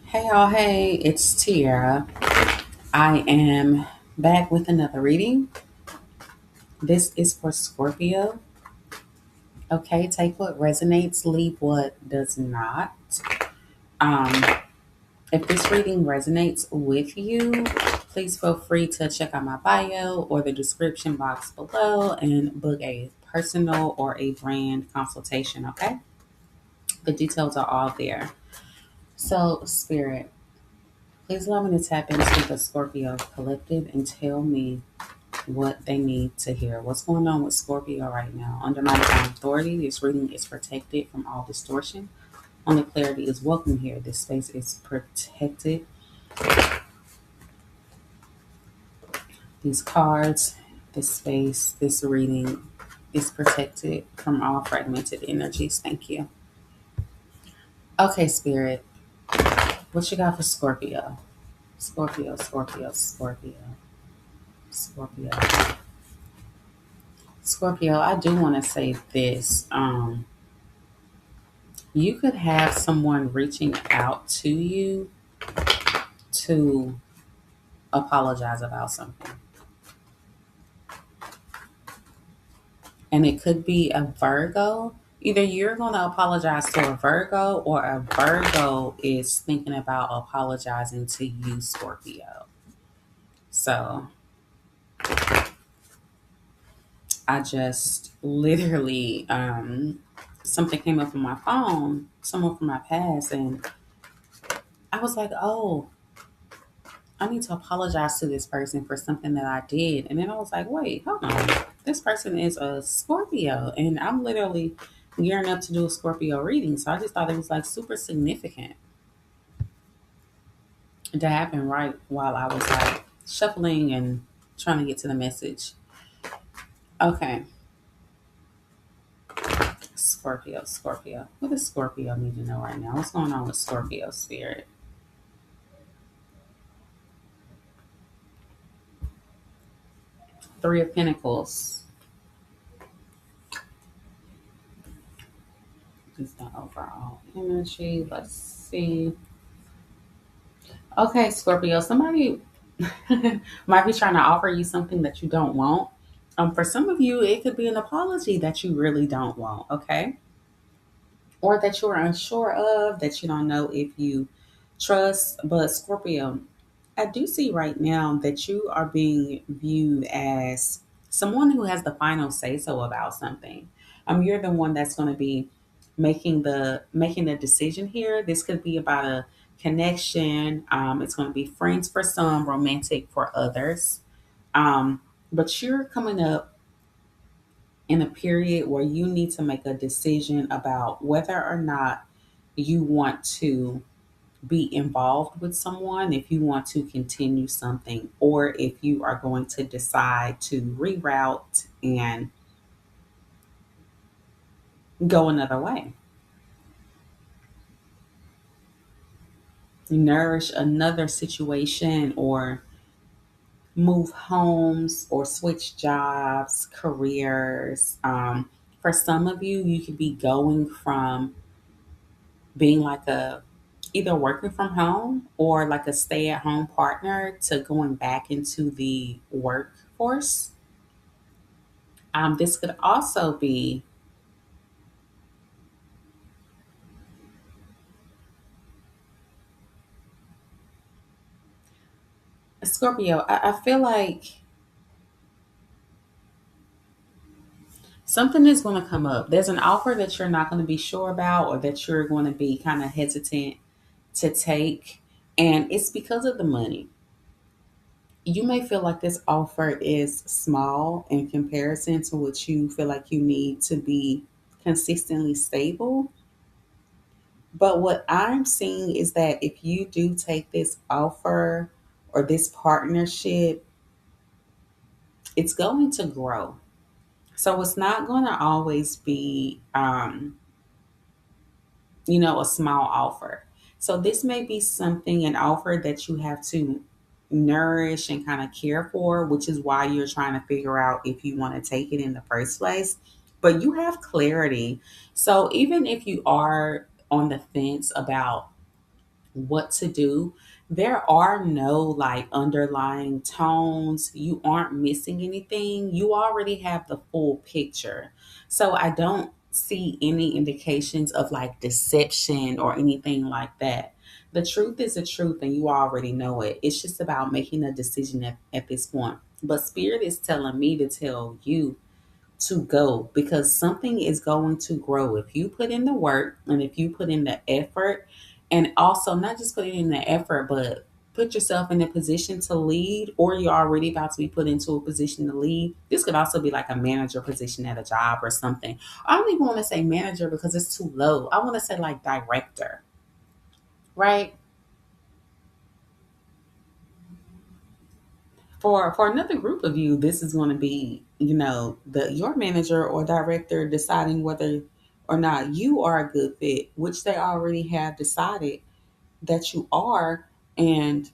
Hey y'all, hey, it's Tiara. I am back with another reading. This is for Scorpio. Okay, take what resonates, leave what does not. Um, if this reading resonates with you, please feel free to check out my bio or the description box below and book a personal or a brand consultation, okay? The details are all there. So, Spirit, please allow me to tap into the Scorpio collective and tell me what they need to hear. What's going on with Scorpio right now? Under my divine authority, this reading is protected from all distortion. Only clarity is welcome here. This space is protected. These cards, this space, this reading is protected from all fragmented energies. Thank you. Okay, Spirit, what you got for Scorpio? Scorpio, Scorpio, Scorpio, Scorpio. Scorpio, I do want to say this. You could have someone reaching out to you to apologize about something. And it could be a Virgo. Either you're going to apologize to a Virgo or a Virgo is thinking about apologizing to you, Scorpio. So I just literally, something came up on my phone, someone from my past, and I was like, oh, I need to apologize to this person for something that I did. And then I was like, wait, hold on. This person is a Scorpio. And I'm literally gearing up to do a Scorpio reading. So I just thought it was like super significant to happen right while I was like shuffling and trying to get to the message. Okay. Scorpio, Scorpio. What does Scorpio need to know right now? What's going on with Scorpio spirit? Three of Pentacles. Just the overall energy. Let's see. Okay, Scorpio, somebody might be trying to offer you something that you don't want. For some of you, it could be an apology that you really don't want, okay? Or that you're unsure of, that you don't know if you trust. But Scorpio, I do see right now that you are being viewed as someone who has the final say so about something. You're the one that's going to be making the decision here. This could be about a connection. It's going to be friends for some, romantic for others. But you're coming up in a period where you need to make a decision about whether or not you want to be involved with someone, if you want to continue something, or if you are going to decide to reroute and go another way, nourish another situation, or move homes, or switch jobs, careers. For some of you, you could be going from being like a either working from home or like a stay at home partner to going back into the workforce. This could also be Scorpio. I feel like something is going to come up. There's an offer that you're not going to be sure about, or that you're going to be kind of hesitant to take. And it's because of the money. You may feel like this offer is small in comparison to what you feel like you need to be consistently stable. But what I'm seeing is that if you do take this offer or this partnership, it's going to grow. So it's not going to always be, a small offer. So this may be something, an offer that you have to nourish and kind of care for, which is why you're trying to figure out if you want to take it in the first place. But you have clarity. So even if you are on the fence about what to do. There are no like underlying tones. You aren't missing anything. You already have the full picture. So I don't see any indications of like deception or anything like that. The truth is the truth and you already know it. It's just about making a decision at this point. But Spirit is telling me to tell you to go because something is going to grow if you put in the work and if you put in the effort, and also not just putting in the effort but put yourself in a position to lead, or you're already about to be put into a position to lead. This could also be like a manager position at a job or something. I don't even want to say manager because it's too low. I want to say like director, right? For another group of you, this is going to be, the your manager or director deciding whether or not you are a good fit, which they already have decided that you are, and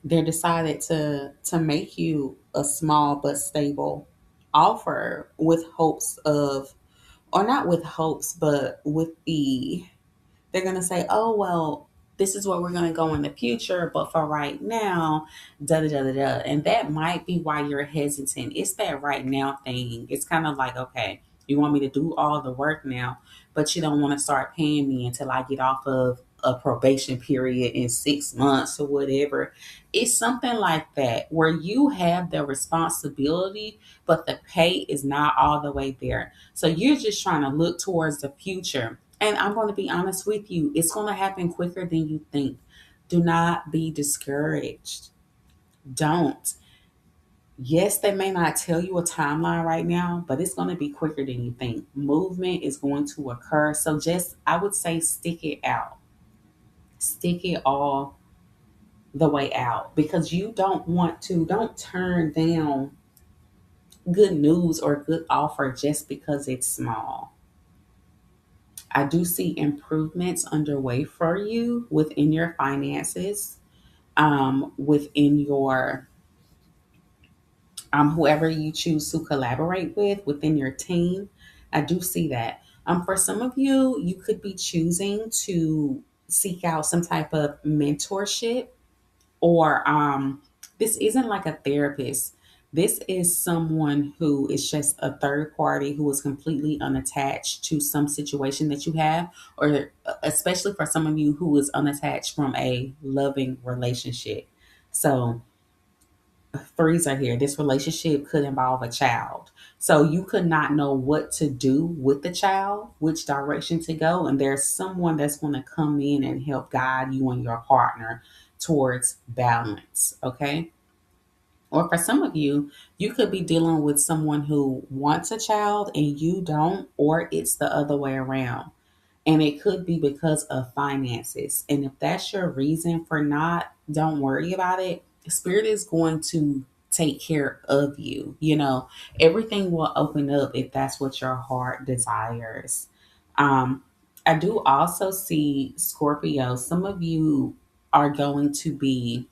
they're decided to make you a small but stable offer with hopes of, or not with hopes, but with they're going to say, oh, well, this is what we're going to go in the future. But for right now, da da da da da. And that might be why you're hesitant. It's that right now thing. It's kind of like, okay, you want me to do all the work now, but you don't want to start paying me until I get off of a probation period in 6 months or whatever. It's something like that where you have the responsibility, but the pay is not all the way there. So you're just trying to look towards the future. And I'm going to be honest with you, it's going to happen quicker than you think. Do not be discouraged. Don't. Yes, they may not tell you a timeline right now, but it's going to be quicker than you think. Movement is going to occur. So just, I would say, stick it out. Stick it all the way out because you don't turn down good news or good offer just because it's small. I do see improvements underway for you within your finances, within your whoever you choose to collaborate with within your team. I do see that. For some of you, you could be choosing to seek out some type of mentorship, or this isn't like a therapist. This is someone who is just a third party who is completely unattached to some situation that you have, or especially for some of you who is unattached from a loving relationship. So threes are here. This relationship could involve a child. So you could not know what to do with the child, which direction to go. And there's someone that's going to come in and help guide you and your partner towards balance. Okay. Or for some of you, you could be dealing with someone who wants a child and you don't, or it's the other way around. And it could be because of finances. And if that's your reason for not, don't worry about it. Spirit is going to take care of you. Everything will open up if that's what your heart desires. Um, I do also see Scorpio. Some of you are going to be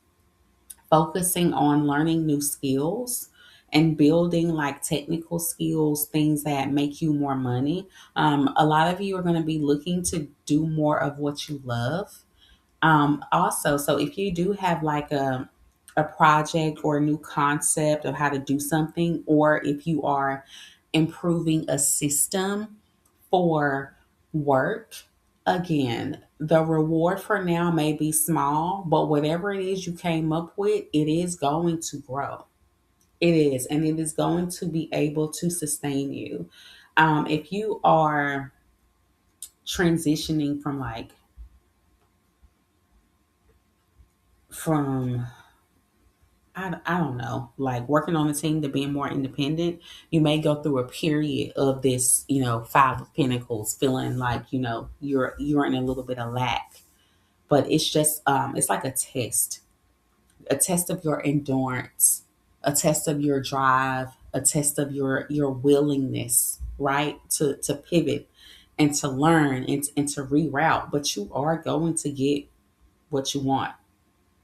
focusing on learning new skills and building like technical skills, things that make you more money. A lot of you are going to be looking to do more of what you love. Also, so if you do have like a project or a new concept of how to do something, or if you are improving a system for work, again, the reward for now may be small, but whatever it is you came up with, it is going to grow. It is, and it is going to be able to sustain you. If you are transitioning from from I don't know, like working on a team to being more independent, you may go through a period of this, five of pentacles, feeling like, you're in a little bit of lack. But it's just it's like a test of your endurance, a test of your drive, a test of your willingness, right? To pivot and to learn and to reroute. But you are going to get what you want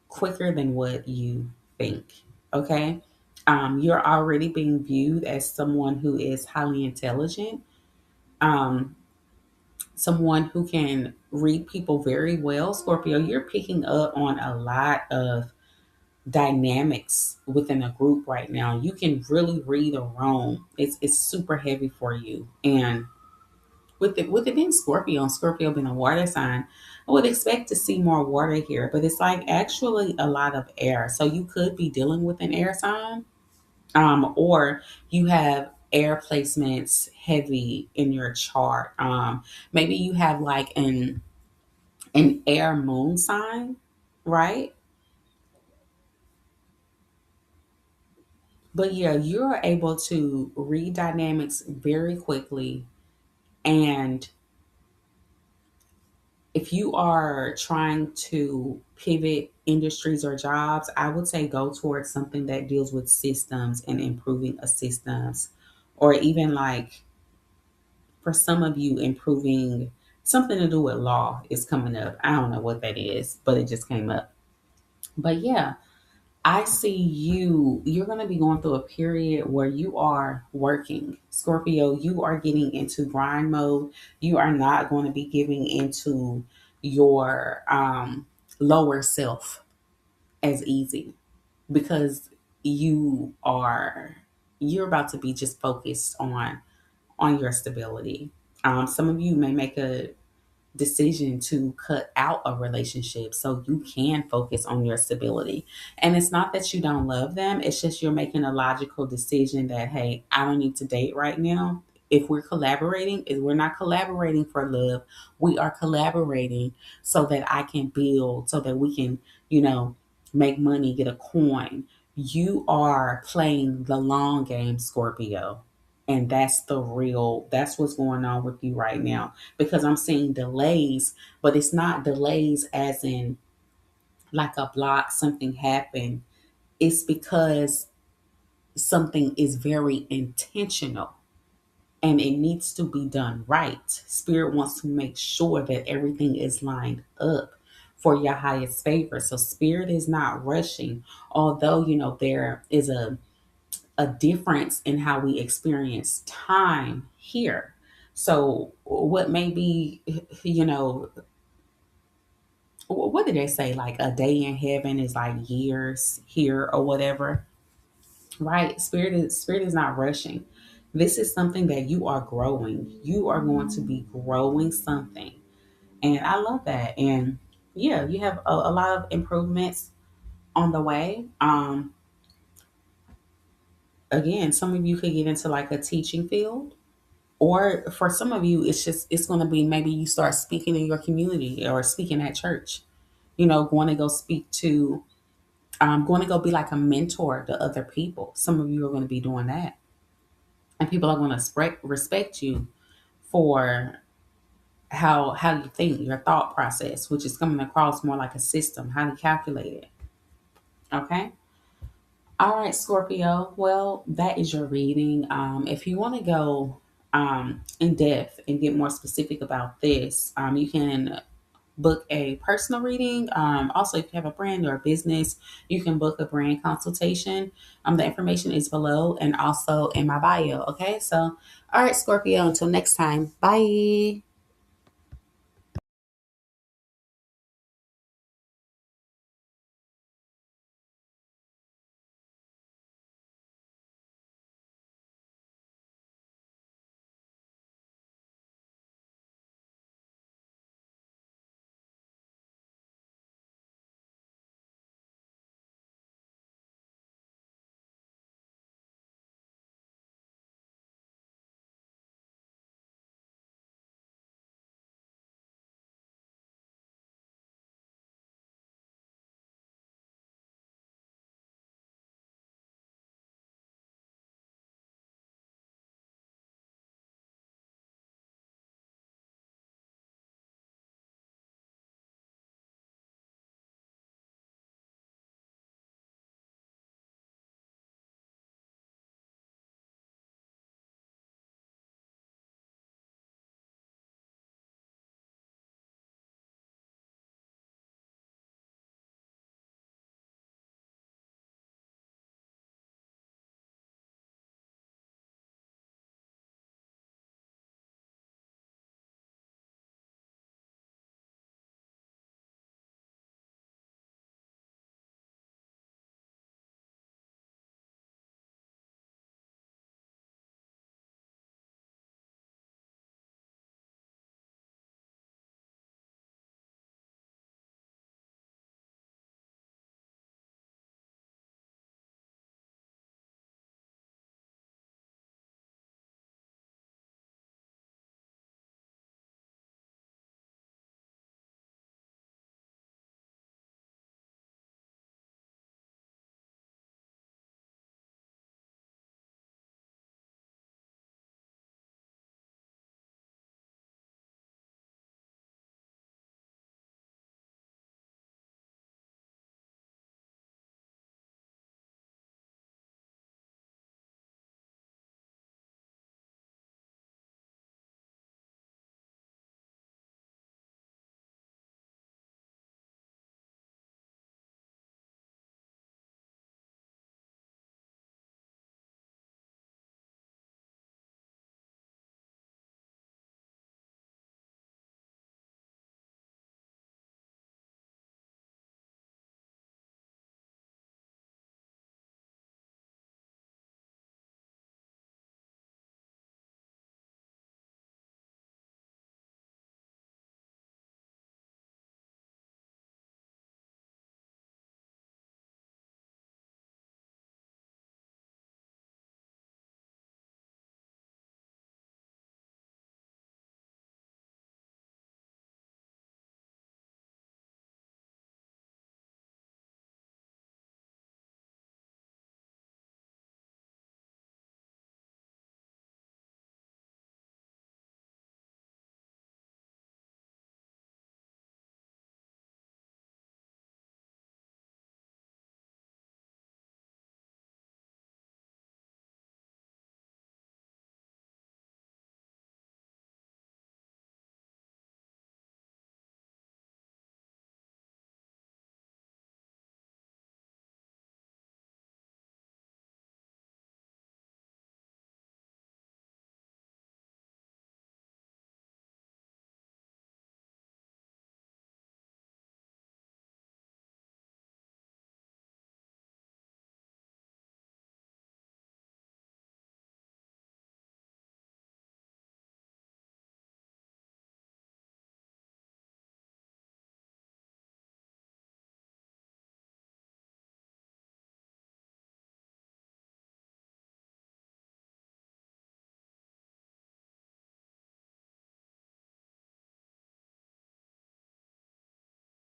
quicker than what you think. Okay. You're already being viewed as someone who is highly intelligent, um, someone who can read people very well, Scorpio. You're picking up on a lot of dynamics within a group right now. You can really read a room. It's super heavy for you. And with it being Scorpio and Scorpio being a water sign, I would expect to see more water here, but it's like actually a lot of air. So you could be dealing with an air sign, or you have air placements heavy in your chart. Maybe you have like an air moon sign, right? But yeah, you're able to read dynamics very quickly. And if you are trying to pivot industries or jobs, I would say go towards something that deals with systems and improving a systems, or even like for some of you, improving something to do with law is coming up. I don't know what that is, but it just came up. But yeah, I see you're going to be going through a period where you are working. Scorpio, you are getting into grind mode. You are not going to be giving into your lower self as easy, because you are you're about to be just focused on your stability. Some of you may make a decision to cut out a relationship so you can focus on your stability. And it's not that you don't love them, it's just you're making a logical decision that, hey, I don't need to date right now. If we're collaborating, if we're not collaborating for love, we are collaborating so that I can build, so that we can, make money, get a coin. You are playing the long game, Scorpio. And that's what's going on with you right now, because I'm seeing delays, but it's not delays as in like a block, something happened. It's because something is very intentional and it needs to be done right. Spirit wants to make sure that everything is lined up for your highest favor. So spirit is not rushing, although, there is a difference in how we experience time here. So, what may be, what did they say? Like a day in heaven is like years here or whatever, right? Spirit is not rushing. This is something that you are growing. You are going to be growing something, and I love that. And yeah, you have a lot of improvements on the way. Again, some of you could get into like a teaching field. Or for some of you, it's going to be maybe you start speaking in your community or speaking at church. Going to go speak to, going to go be like a mentor to other people. Some of you are going to be doing that, and people are going to respect you for how you think, your thought process, which is coming across more like a system, how to calculate it. Okay. All right, Scorpio. Well, that is your reading. If you want to go in depth and get more specific about this, you can book a personal reading. Also, if you have a brand or a business, you can book a brand consultation. The information is below and also in my bio. Okay, so all right, Scorpio. Until next time, bye.